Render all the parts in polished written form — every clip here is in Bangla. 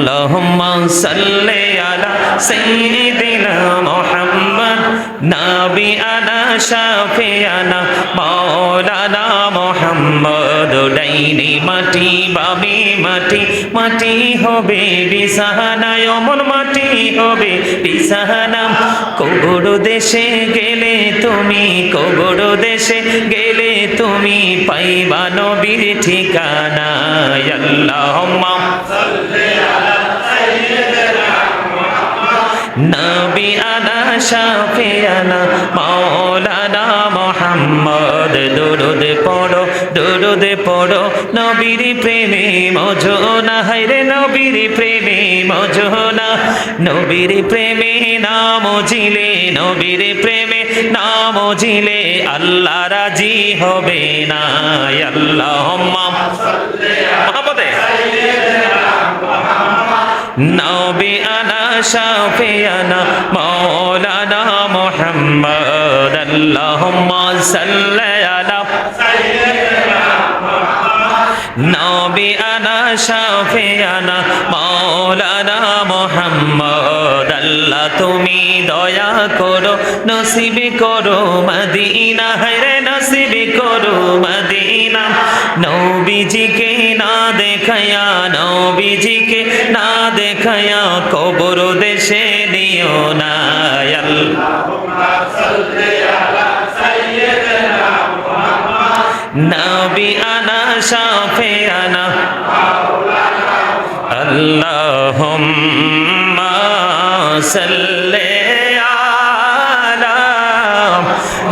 আল্লাহুম্মা সাল্লি আলা সাইয়্যিদিনা মুহাম্মদ নাবিয়ানা শাফিয়ানা মাওলানা মুহাম্মদ। ডাইনি মাটি বামে মাটি, মাটি হবে বিছানা, অমন মাটি হবে বিছানা। কবর দেশে গেলে তুমি, কবর দেশে গেলে তুমি পাইবা নবীর ঠিকানা। আল্লাহুম্মা সাল্লি আলা সাইয়্যিদিনা নাবিয়ানা শাফিয়ানা মাওলানা মুহাম্মদ। দুরুদ পড়ো, দুরুদ পড়ো নবীর প্রেমে মজনা, হায়রে নবীর প্রেমে মজনা। নবীর প্রেমে নাম জিলে, নবীর প্রেমে নাম জিলে আল্লাহ রাজি হবে না। আল্লাহুম্মা সাল্লি আলা সাইয়্যিদিনা নাবিয়ানা শাফিয়ানা মাওলানা মুহাম্মদ। আল্লাহুম্মা সাল্লি আলা সাইয়্যিদিনা নাবিয়ানা শাফিয়ানা মাওলানা মুহাম্মদ। আল্লাহ তুমি দয়া করো, নসিব করো মদিনা, হায়রে নসিব করো মদিনা। নবীজিকে না দেখায়া, নবীজিকে না দেখায়া কবর দেশে নিও না। আল্লাহুম্মা সাল্লি আলা সাইয়্যিদিনা মুহাম্মদ নাবিয়ানা শাফিয়ানা মাওলানা। আল্লাহুম্মা সাল্লি আলা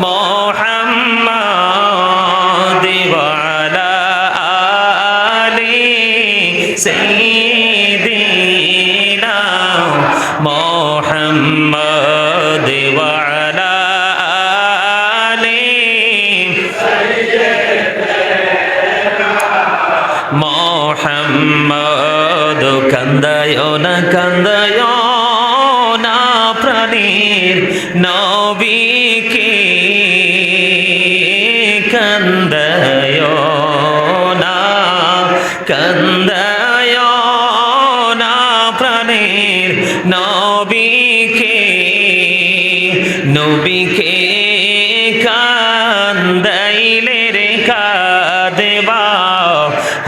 মুহাম্মদ ওয়া আলা আলি সাইয়্যিদিনা মুহাম্মদ ওয়া আলা আলি সাইয়্যিদিনা মুহাম্মদ। কান্দায় না, কান্দায় না প্রাণীর নবীকে, কান্দায় না, কান্দায় না প্রাণীর নবীকে, নবীকে কান্দাইলে রে কাঁদবা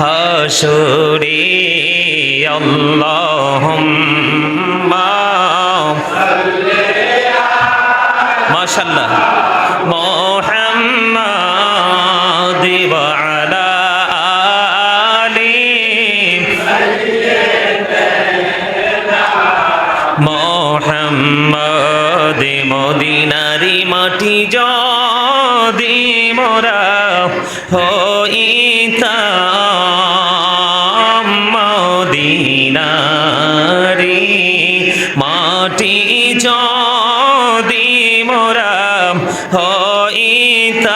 হাসরে। আল্লাহুম্মা সাল্লি আলা মাশাআল্লাহ মুহাম্মদ ওয়া আলা আলি সাইয়্যিদিনা মুহাম্মদ। মদিনারি মাটি যদি মোরা হইতাম, মদিনারি মাটি যদি মোরা হইতাম,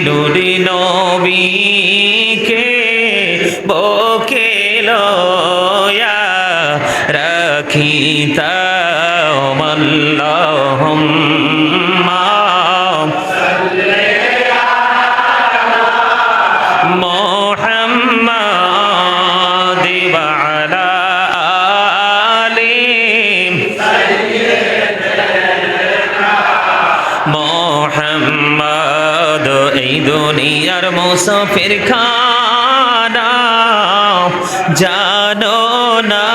নুরি নবীকে বুকে লয়া রাখিতাম। আল্লাহুম্মা সাল্লি আলা মুহাম্মদ ওয়া আলা আলি সাইয়্যিদিনা মুহাম্মদ। এই দুনিয়ার মুসাফির খানা জানো না,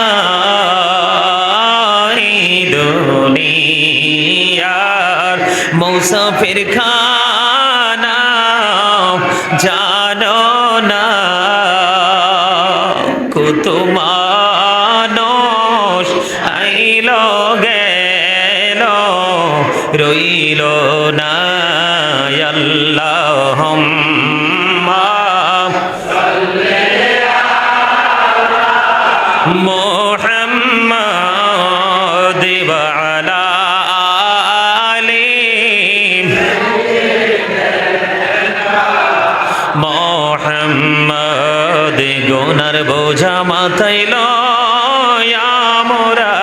এই দুনিয়ার মুসাফির খানা জানো না। কত মানুষ আইল গেল রইল না। আল্লাহুম্মা সাল্লি আলা মুহাম্মদ ওয়া আলা আলি মুহাম্মদ। গুনার বোঝা মাথায় লয়া মোরা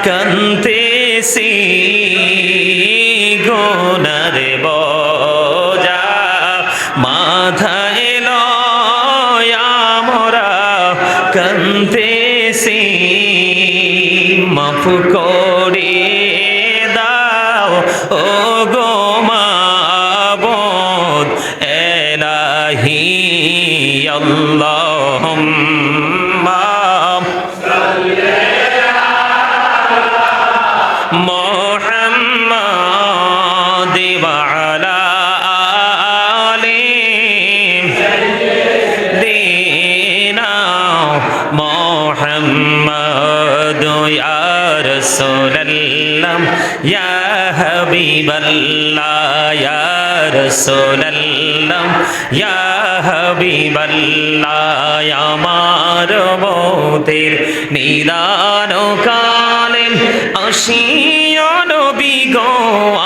কান্তেছি, গুনার বোঝা মাথায় লয়া মোরা কান্তেছি। কান্দেছি মাফ করে দাও ও গো মাবুদ এলাহি আল্লাহুম্মা মুহাম্মাদ ওয়া আলা আলি সাইয়্যিদিনা মুহাম্মাদ ইয়া রাসূলুল্লাহ ইয়া হাবিবাল্লাহ ইয়া রাসূলুল্লাহ ইয়া হাবিবাল্লাহ আমার মতের নিদান কালে আসিও নবী গো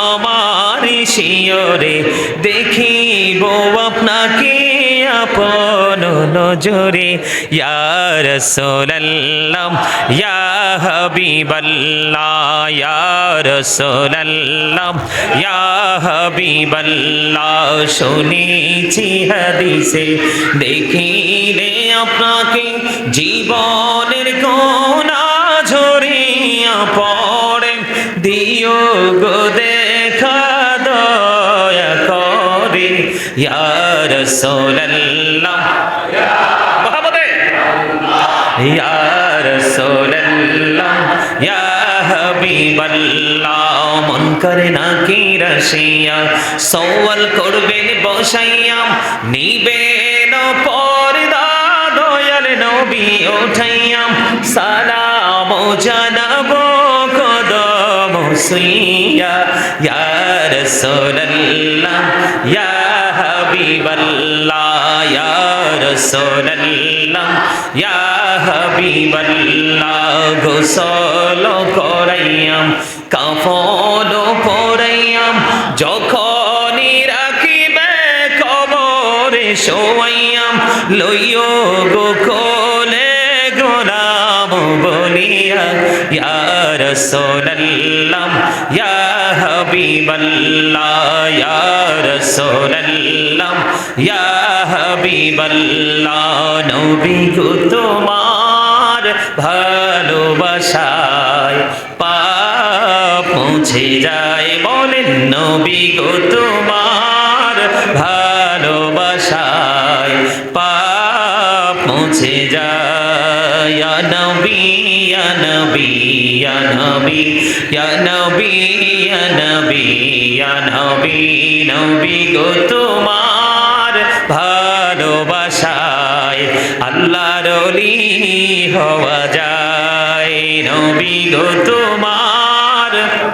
আমার শিয়রে দেখিব আপনাকে আপন নজরে ইয়া রাসূলুল্লাহ ইয়া হাবিবাল্লাহ ইয়া রাসূলুল্লাহ ইয়া হাবিবাল্লাহ শুনেছি হাদিসে দেখিলে আপনাকে জীবনের কোনা ঝরিয়া পড়ে দিও গো দেখা দয়া করে ইয়া রাসূলুল্লাহ মুহাম্মদে ইয়া রাসূলুল্লাহ ইয়া হাবিবাল্লাহ মন করে না কি রসিয়া সওয়াল করবেন বসাইয়া নিবেন পর্দা দয়াল নবী উঠাইয়া সালাম জানাবো কদম সুইয়া ইয়া রাসূলুল্লাহ ইয়া হাবিবাল্লাহ ইয়া রাসূলুল্লাহ ইয়া হাবিবাল্লাহ গোসল করাইয়াম কাফন পরাইয়াম যখনই রাখিবে কবরে শোয়াইয়াম লইও গো কোলে গোলাম বলিয়া ইয়া রাসূলুল্লাহ ইয়া হাবিবাল্লাহ ইয়া রাসূলুল্লাহ ইয়া হাবিবাল্লাহ নবী গো তোমার ভালোবাসায় পাপ মুছে যায় বলেন নবী গো তোমার ভালোবাসায় পাপ মুছে যায় ইয়া নবী ইয়া নবী ইয়া নবী ইয়া নবী ইয়া নবী ইয়া নবী নবী গো তোমার ভালোবাসায় আল্লাহর ওলি হওয়া যায় নবী গো তোমার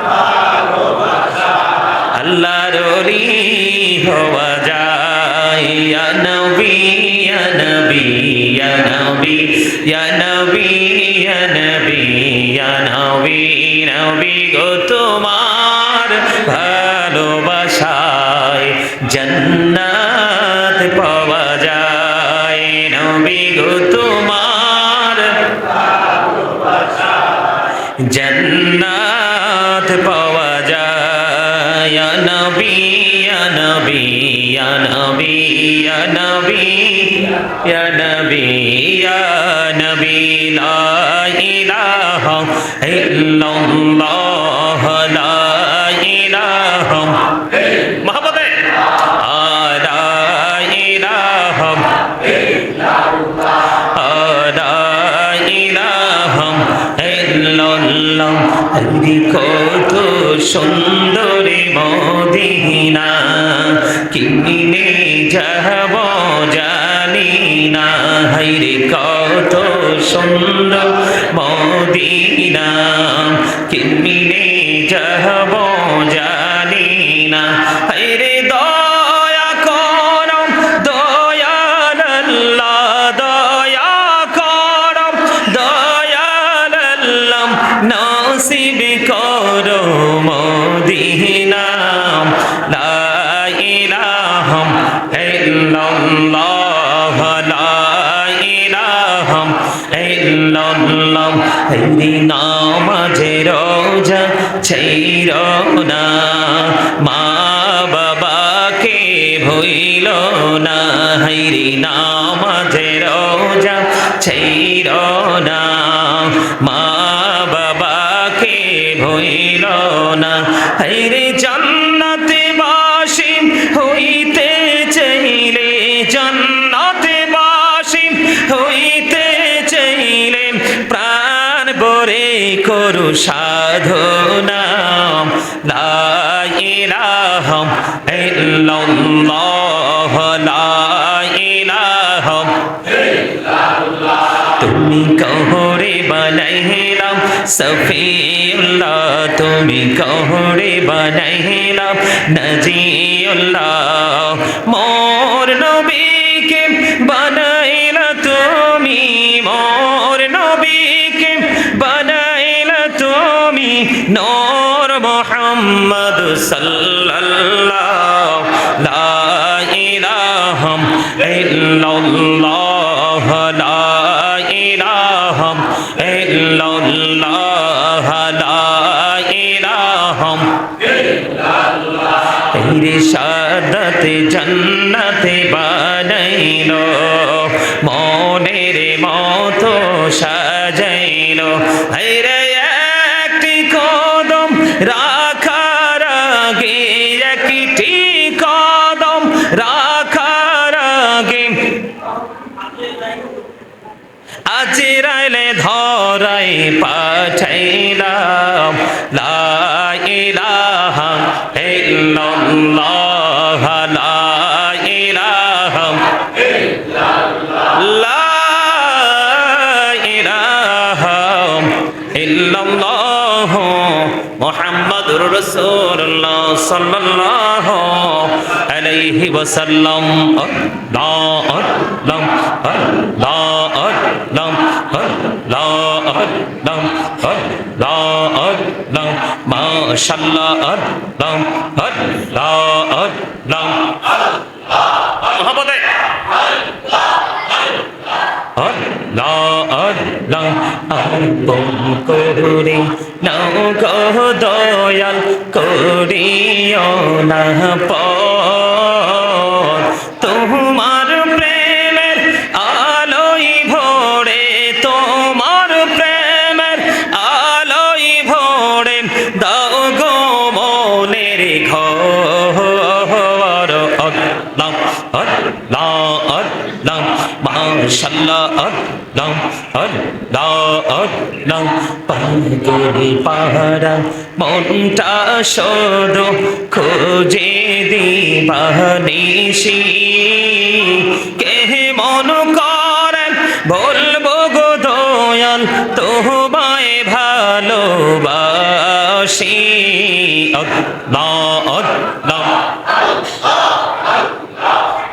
ভালোবাসায় আল্লাহর ওলি হওয়া যায় ইয়া নবী ইয়া নবী ইয়া নবী ইয়া নবী ইয়া নবী ইয়া নবী নবী গো তোমার ভালোবাসায় জান্নাত পাওয়া যায় নবী গো তোমার ভালোবাসায় জান্নাত পাওয়া যায় ইয়া নবী ইয়া নবী ইয়া নবী ইয়া নবী ইয়া নবী ইয়া নবী লা ইলাহা ইল্লাল্লাহ লা ইলাহা মুহাম্মদে লা ইলাহা ইল্লাল্লাহ লা ইলাহা ইল্লাল্লাহ কত সুন্দরী মদিনা কিনে যাব জানি না হাইরে কত সুন্দর মদিনা কিনে যাব জানি না হাইরে দয়া করো দয়াল আল্লাহ দয়া করো দয়াল আল্লাহ নসিব করো মদিনা লা ইলাহা ইল্লাল্লাহ লা ইলাহা ইল্লাল্লাহ এই নামাজে রোজা ছাইরো না মা বাবাকে ভুইলো না হাইরে নামাজে রোজা ছাইরো না করে করু সাধনা লা ইলাহা ইল্লাল্লাহ লা ইলাহা ইল্লাল্লাহ তুমি কহরে বানাইলাম সফিউল্লাহ তুমি কহরে বানাইলাম নজিউল্লাহ মোর নবীকে বানাইলা তুমি মোর নবীকে বানাইলা তুমি নূর মুহাম্মদ সাল্লাল্লাহু লা ইলাহা ইল্লাল্লাহ লা ইলাহা ইল্লাল্লাহ লা ইলাহা ইল্লাল্লাহ তেরে শাহাদাতে জান্নাতে বানাইলো মনের মতো সাজাইলো হায়রে একটি কদম রাখার আগে একটি কদম রাখার আগে আজরাইলে ধরাই পাঠাইলাম লা ইলাহা ইল্লাল্লাহ লা ইলাহা ইল্লাল্লাহ লা ইলাহা ইল্লাল্লাহ মুহাম্মাদুর রাসূলুল্লাহ সাল্লাল্লাহু আলাইহি ওয়াসাল্লাম আল্লাহ আল্লাহ আল্লাহ আল্লাহ আল্লাহ আল্লাহ আল্লাহ আল্লাহ মাশাআল্লাহ আল্লাহ আল্লাহ আল্লাহ মোহাম্মদে আল্লাহ আল্লাহ আপন করে নাও গো দয়াল করিও না পর তোমার প্রেমের আলোয় ভরে তোমার প্রেমের আলোয় ভরে দাও গো মনের ঘর আল্লাহ আল্লাহ আল্লাহ মাশাআল্লাহ আল্লাহ আল্লাহ আল্লাহ পাগল পাহারা মনটা শুধু খোঁজে দিবানিশি কে মন করেন বলবো গো দয়াল তোমায় ভালোবাসি আল্লাহ আল্লাহ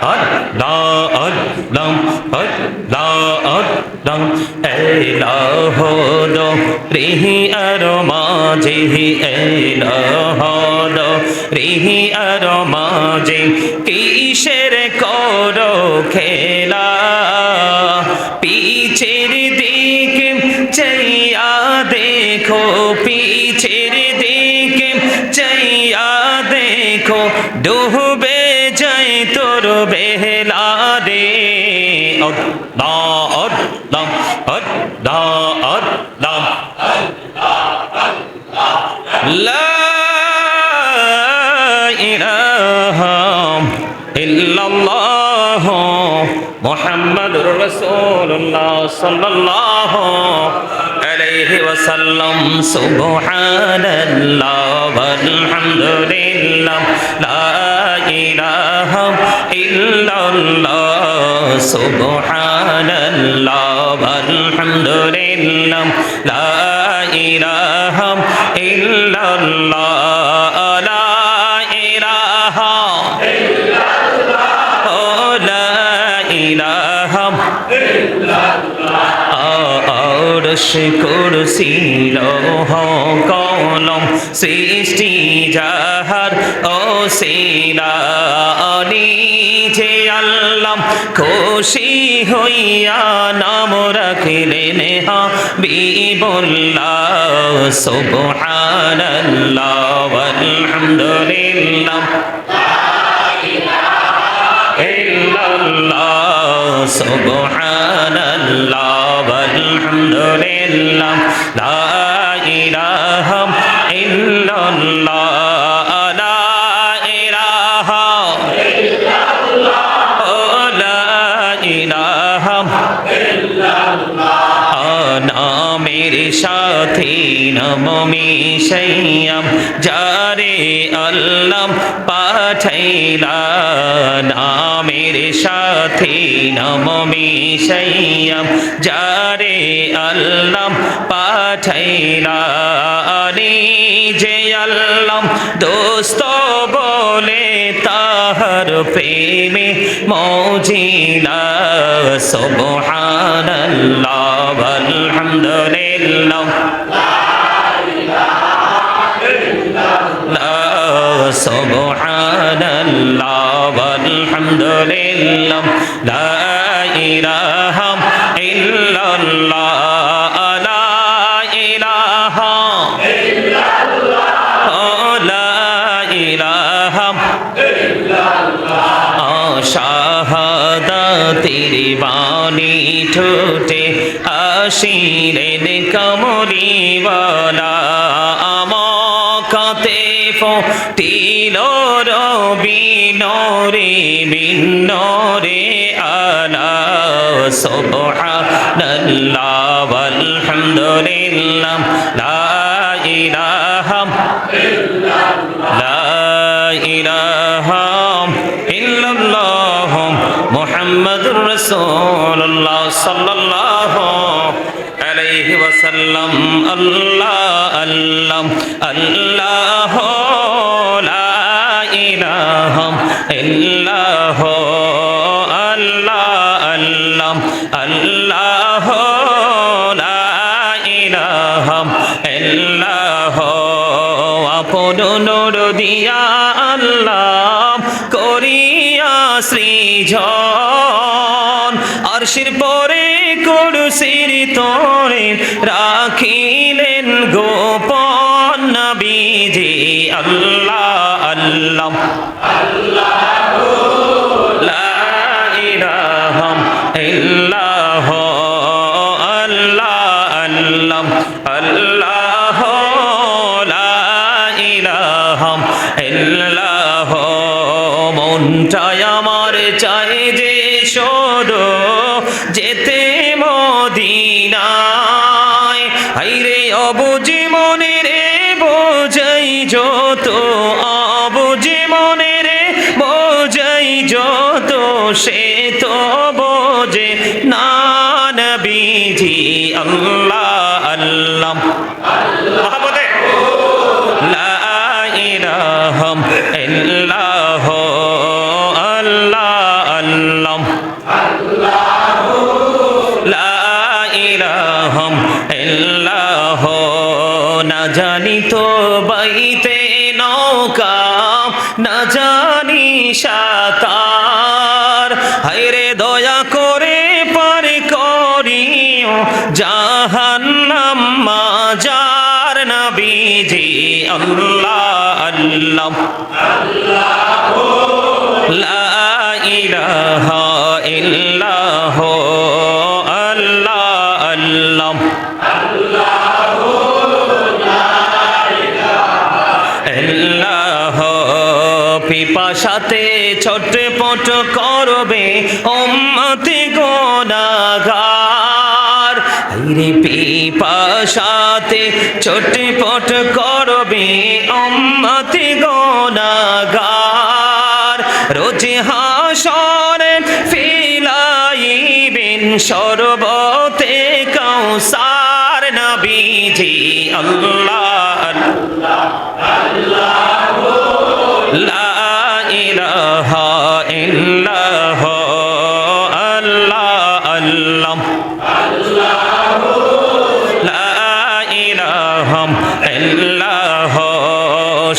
আল্লাহ আল্লাহ আল্লাহ আল্লাহ এলাহ দো রিহি আর মাঝে এলাহ দো রিহি আর মাঝে কিসের করো খেলা পিছের দিকে চাইয়া দেখো পিছের দিকে চাইয়া দেখো ডুবে যাই তোর বেলা রে আল্লাহ আল্লাহ আল্লাহ আল্লাহ লা ইলাহা ইল্লাল্লাহ মুহাম্মাদুর রাসূলুল্লাহ সাল্লাল্লাহু আলাইহি ওয়াসাল্লাম সুবহানাল্লাহ ওয়ালহামদুলিল্লাহ লা ইলাহা ইল্লাল্লাহ সুবহানাল্লাহ ওয়ালহামদুলিল্লাহ লা ইলাহা ইল্লাল্লাহ লা ইলাহা ইল্লাল্লাহ লা ইলাহা ইল্লাল্লাহ আরশ কুরসি লৌহ কলম সৃষ্টি যাহার ওসিলা নিজে আল্লাহ খুশি হইয়া নাম রাখিলেন হাবিবুল্লাহ সুবহানাল্লাহ ওয়ালহামদুলিল্লাহ illallah subhanallah walhamdulillah la ilaha illallah la ilaha illallah la ilaha illallah naam নামের সাথে নাম মিশাইয়াম যারে আল্লাহ পাঠাইলা নামের সাথে নাম মিশাইয়াম যারে আল্লাহ পাঠাইলা যে আল্লাহ দোস্ত বলে তাহার প্রেমে মৌজিলা সুবহানাল্লাহ আলহামদুলিল্লাহ সুবহানাল্লাহ আলহামদুলিল্লাহ লা ইলাহা ইল্লাল্লাহ লা ইলাহা শাহাদাতের বাণী ঠোঁটে আসিলেন কমলিওয়ালা আমাকাতে ফুটিল রবি নূরে মিন নূরে আলা সুবহানাল্লাহ আলহামদুলিল্লাহ লা ইলাহা ইল্লাল্লাহ মুহাম্মাদুর রাসূলুল্লাহ সাল্লাল্লাহু আলাইহি ওয়াসাল্লাম আল্লাহ আল্লাহ আল্লাহ লা ইলাহা ইল্লাল্লাহ আল্লাহ আল্লাহ আল্লাহ লা ইলাহা ইল্লাল্লাহ আপন নূর দিয়া আল্লাহ করিয়া সৃজন আরশের পরে কুরসির তরে রাখিলেন গোপন নবীজি আল্লাহ আল্লাহ আল্লাহ লা ইলাহা ইল্লাল্লাহ আল্লাহ আল্লাহ আল্লাহ লা ইলাহা ইল্লাল্লাহ মনটাই আমার চাই যে শুধু যেতে মদিনায় হায়রে অবুঝি মনে রে বোঝাই যত অবুঝি মনে রে বোঝাই যত সে তো বোঝে না নবীজি আল্লাহ আল্লাহ মহব্বতে লা ইলাহা ইল্লাল্লাহ আল্লাহ আল্লাহ লা ইলাহা ইল্লাল্লাহ না জানি তো বাইতে নৌকা না জানি সাঁতার হায়রে দয়া করে পার করিও জাহান্নাম মাজার নবীজি আল্লাহ আল্লাহ লা ইলাহা ইল্লাল্লাহ আল্লাহ আল্লাহ ইল্লাল্লাহ পিপাসাতে ছটপট করবে উম্মতি গুনাহগার হায়রে পিপাসাতে ছটপট করবে উম্মতি গুনাহগার রোজ হাসরে ফিলাইবেন শরবতে কাউসার নবীজি আল্লাহ আল্লাহ লা ইলাহা ইল্লাল্লাহ আল্লাহ আল্লাহ লা ইলাহা ইল্লাল্লাহ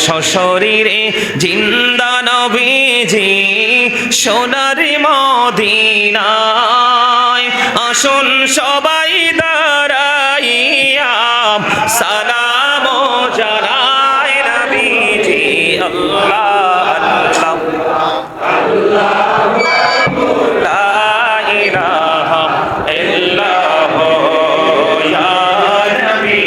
সশরীরে জিন্দা নবীজি সোনার মদিনায় আসুন সবাই দাঁড়াইয়া সালাম জানাই নবীজি আল্লাহ আল্লাহ লা ইলাহা ইল্লাল্লাহ ইয়া নবী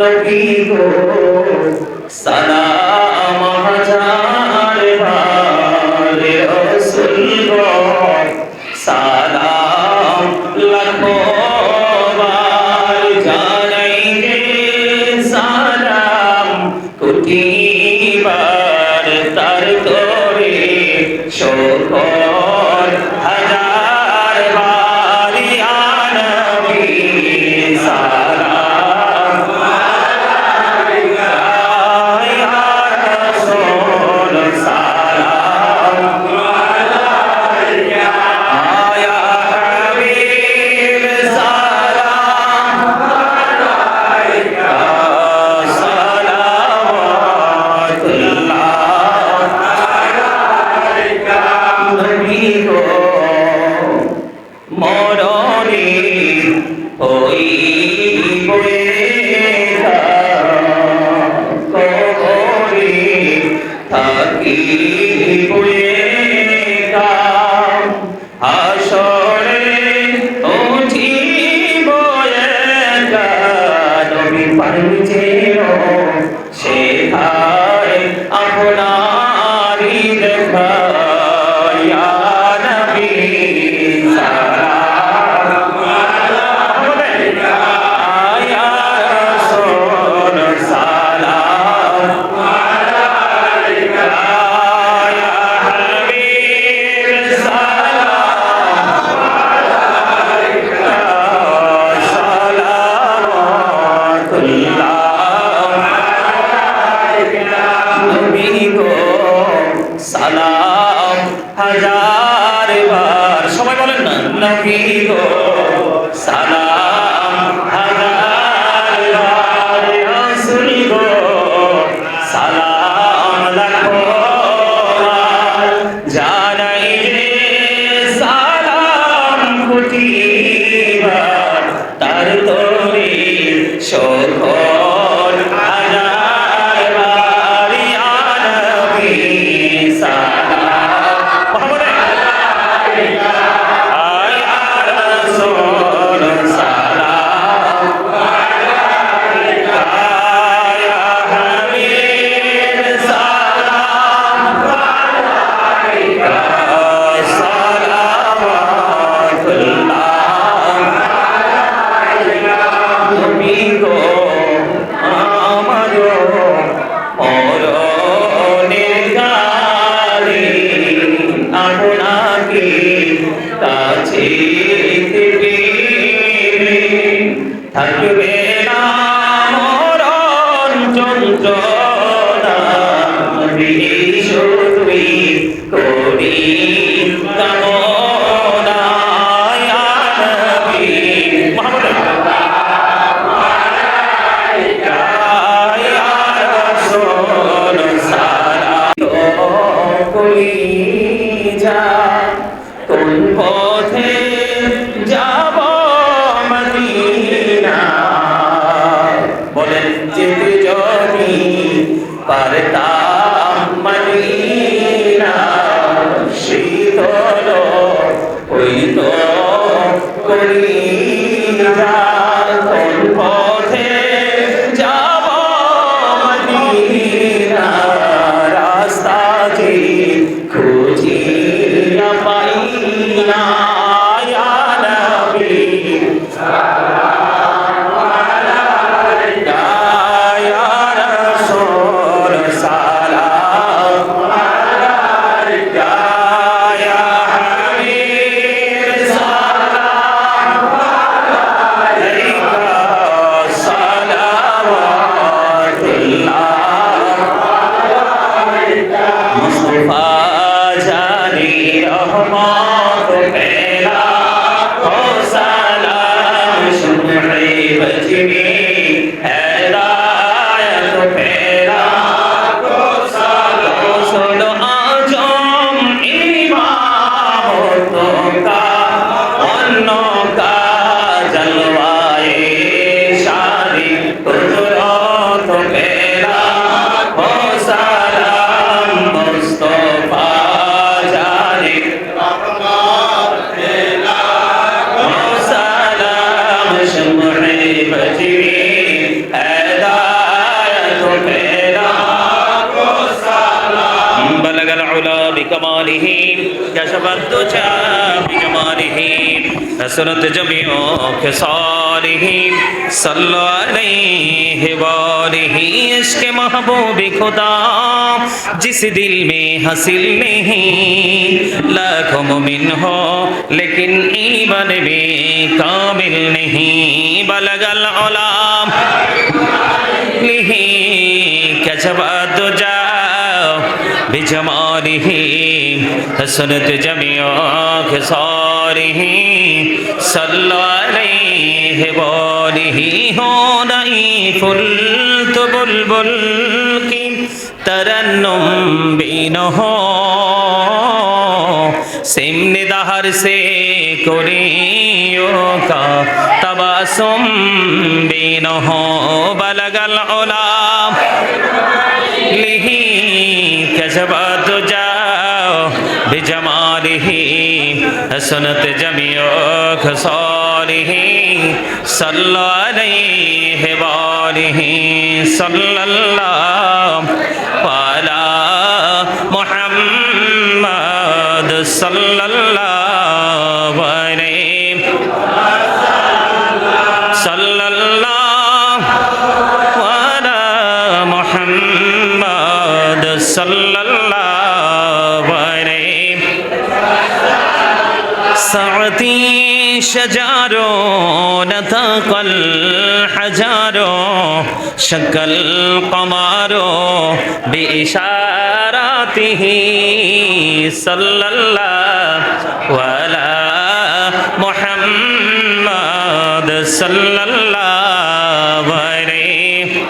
নবী গো সালাম হাজার বার রাসূল গো সালাম লাখো বার জানাইগে সালাম কোটি বার তার তোরে শোকর হাজার বার ইয়া নবী সালাম আলাইকা ইয়া রাসূল সালাম আলাইকা ইয়া হাবিব সালাম আলাইকা সালাওয়াতুল্লাহ আলাইকা নবী গো মরণে ওই বয়ে কবরে থাকি বয়ে হাসরে উঠি বয়ে নবী পারছে সেখায় আপনারি দেখা ইয়া নবী সালাম আলাইকা ইয়া রাসূল সালাম আলাইকা ইয়া হাবিব সালাম আলাইকা সালাওয়াতুল্লাহ নবী গো সালাম হাজার বার সবাই বলেন না নবী গো সালাম হাজার বার রাসূল গো সালাম লাখো বার জানাই রে সালাম কোটি বার তার তোরে শোকর হাজার বার ইয়া নবী সালাম মুহাম্মদ আলাইকা ইয়া রাসূল সালাম আলাইকা ইয়া হাবিব সালাম আলাইকা সালাওয়াতুল্লাহ নবী গো আমার মরণের কালে আপনাকে কাছে পেতে থাকবে না মরণ যন্ত্রণা শুধুই করি কামনা ইয়া নবী মুহাম্মদ আলাইকা ইয়া রাসূল সালাম কই যা কোন পথে যাব মদিনা বলেন যেতে যদি পারতাম মদিনা শীতল হইতো কলিজা কোন পথে যাব মদিনা রাস্তা যে খুঁজি না পাই না ইয়া নবী সালাম আলাইকা ইয়া রাসূল সালাম العلا بكماله كشف الدجى بجماله حسنت جميع خصاله صلوا عليه وآله عشق محبوب खुदा जिस दिल में हासिल नहीं लाखों मुमिन हो लेकिन ईमान में कामिल नहीं बलगल उलाम लिही कशफत दुजा बिजमालिह हसनत जमीअ खिसालिह सल्लल्लाहु अलैहि वालिहि हो नहीं फुल तो बुलबुल की तरन्नुम बीन हो सिमने दहर से कुरियों का तबासुम बीन हो बलगल उलाम लिही कशफत दुजा बिजमालिह हसनत जमीअ खसालिह सल्लल्लाहु अलैहि वालिहि सल्लल्लाहु अला मुहम्मद सल्लल्लाहु अलैहि सल्लल्लाहु अला मुहम्मद सल्लल्लाहु अलैहि साअती शजारो नतकल हजारो शकल कमारो बिइशारातिही सल्लल्लाहु अला मुहम्मद सल्लल्लाहु अलैहि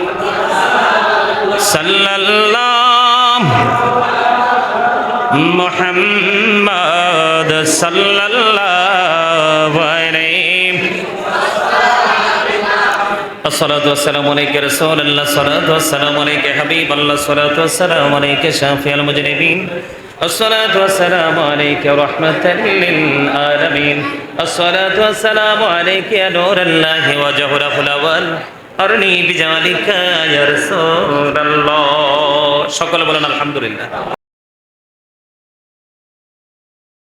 सल्लल्लाहु मुहम्मद सल्लल्लाहु अलैहि الصلاة والسلام عليك رسول الله الصلاة والسلام عليك حبيب الله الصلاة والسلام عليك شافي المذنبين الصلاة والسلام عليك رحمة للعالمين الصلاة والسلام عليك يا نور الله وجهره الأول أرني بجمالك يا رسول الله شكرا لله الحمد لله